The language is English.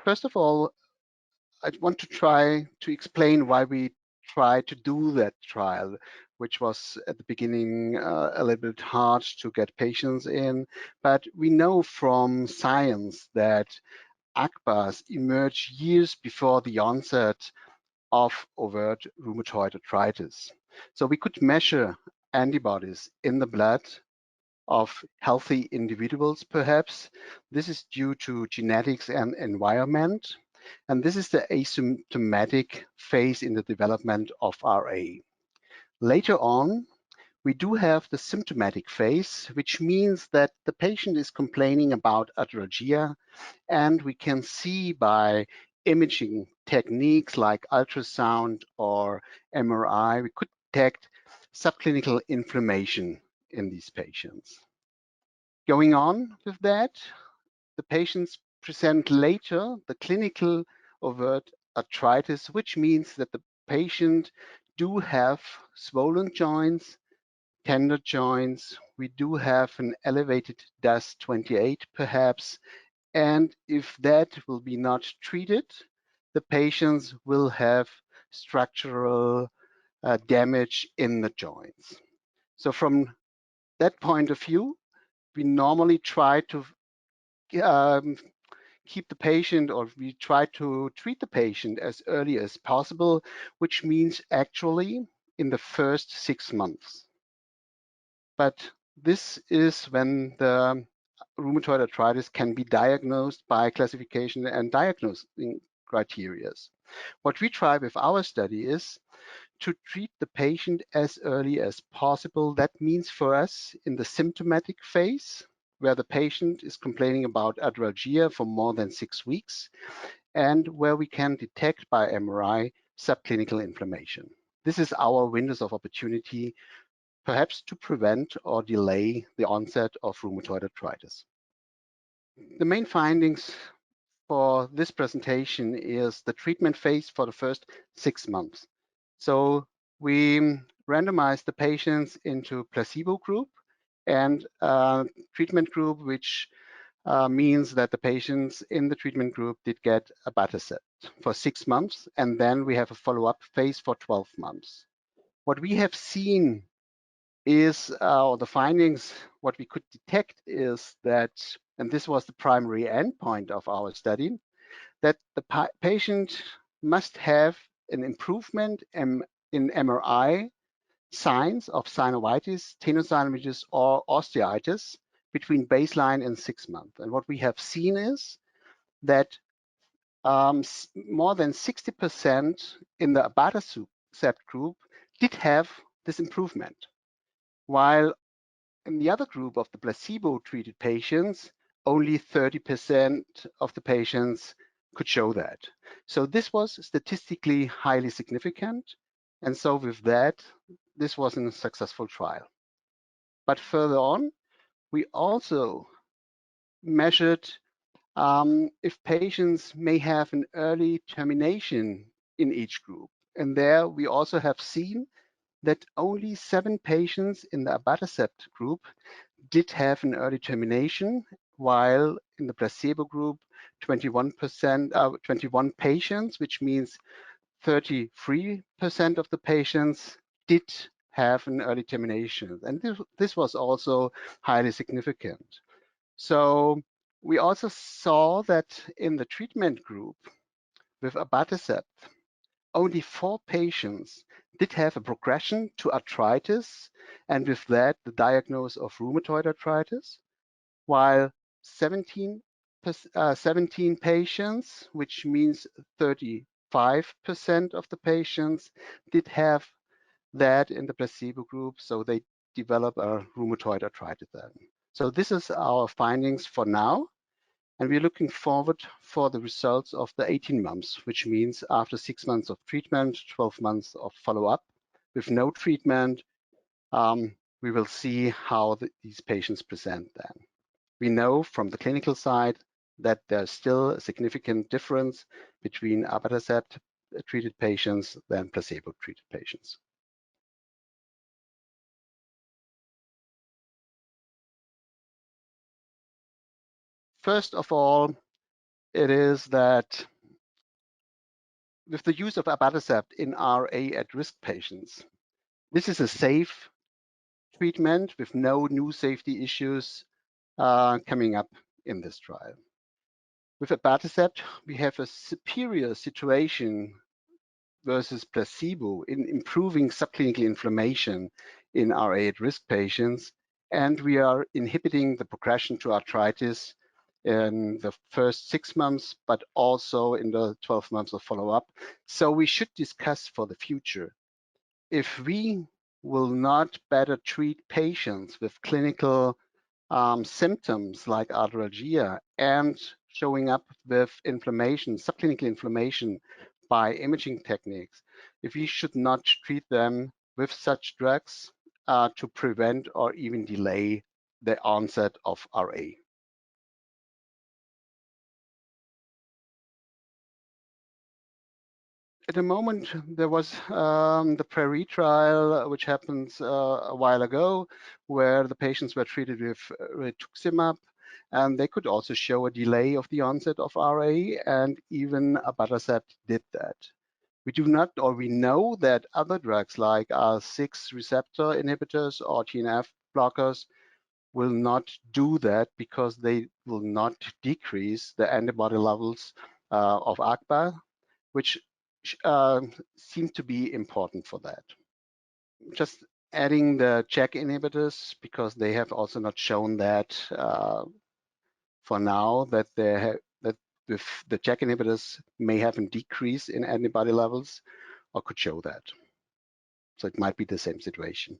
First of all, I want to try to explain why we tried to do that trial, which was at the beginning a little bit hard to get patients in. But we know from science that ACPAs emerge years before the onset of overt rheumatoid arthritis. So we could measure antibodies in the blood of healthy individuals, perhaps. This is due to genetics and environment. And this is the asymptomatic phase in the development of RA. Later on, we do have the symptomatic phase, which means that the patient is complaining about arthritis, and we can see by imaging techniques like ultrasound or MRI, we could detect subclinical inflammation in these patients. Going on with that, the patients present later the clinical overt arthritis, which means that the patient do have swollen joints, tender joints. We do have an elevated DAS28 perhaps, and if that will be not treated, the patients will have structural damage in the joints. So from that point of view, we normally try to keep the patient, or we try to treat the patient as early as possible, which means actually in the first 6 months. But this is when the rheumatoid arthritis can be diagnosed by classification and diagnosing criteria. What we try with our study is to treat the patient as early as possible. That means for us in the symptomatic phase, where the patient is complaining about arthralgia for more than 6 weeks, and where we can detect by MRI subclinical inflammation. This is our windows of opportunity, perhaps to prevent or delay the onset of rheumatoid arthritis. The main findings for this presentation is the treatment phase for the first 6 months. So we randomized the patients into placebo group and treatment group, which means that the patients in the treatment group did get Abatacept for 6 months, and then we have a follow-up phase for 12 months. What we have seen is, or the findings, what we could detect is that, and this was the primary endpoint of our study, that the patient must have an improvement in MRI signs of synovitis, tenosynovitis, or osteitis between baseline and 6 months. And what we have seen is that more than 60% in the Abatacept group did have this improvement, while in the other group of the placebo-treated patients, only 30% of the patients could show that. So this was statistically highly significant. And so with that, this was a successful trial. But further on, we also measured if patients may have an early termination in each group. And there we also have seen that only 7 patients in the Abatacept group did have an early termination, while in the placebo group, 21 patients, which means 33% of the patients did have an early termination. And this was also highly significant. So we also saw that in the treatment group with Abatacept, only 4 patients did have a progression to arthritis, and with that, the diagnosis of rheumatoid arthritis, while 17 patients, which means 35% of the patients, did have that in the placebo group, so they develop a rheumatoid arthritis then. So this is our findings for now. And we're looking forward for the results of the 18 months, which means after 6 months of treatment, 12 months of follow-up. With no treatment, we will see how these patients present then. We know from the clinical side that there's still a significant difference between Abatacept-treated patients than placebo-treated patients. First of all, it is that with the use of Abatacept in RA at-risk patients, this is a safe treatment with no new safety issues coming up in this trial. With Abatacept, we have a superior situation versus placebo in improving subclinical inflammation in RA at-risk patients, and we are inhibiting the progression to arthritis in the first 6 months, but also in the 12 months of follow-up. So we should discuss for the future. If we will not better treat patients with clinical symptoms like arthritis and showing up with inflammation, subclinical inflammation by imaging techniques, if we should not treat them with such drugs to prevent or even delay the onset of RA. At the moment, there was the Prairie trial, which happened a while ago, where the patients were treated with rituximab, and they could also show a delay of the onset of RA, and even Abatacept did that. We do not, or we know that other drugs like R6 receptor inhibitors or TNF blockers will not do that because they will not decrease the antibody levels of ARIAA, which seem to be important for that. Just adding the JAK inhibitors, because they have also not shown that for now, that that with the JAK inhibitors may have a decrease in antibody levels or could show that. So it might be the same situation.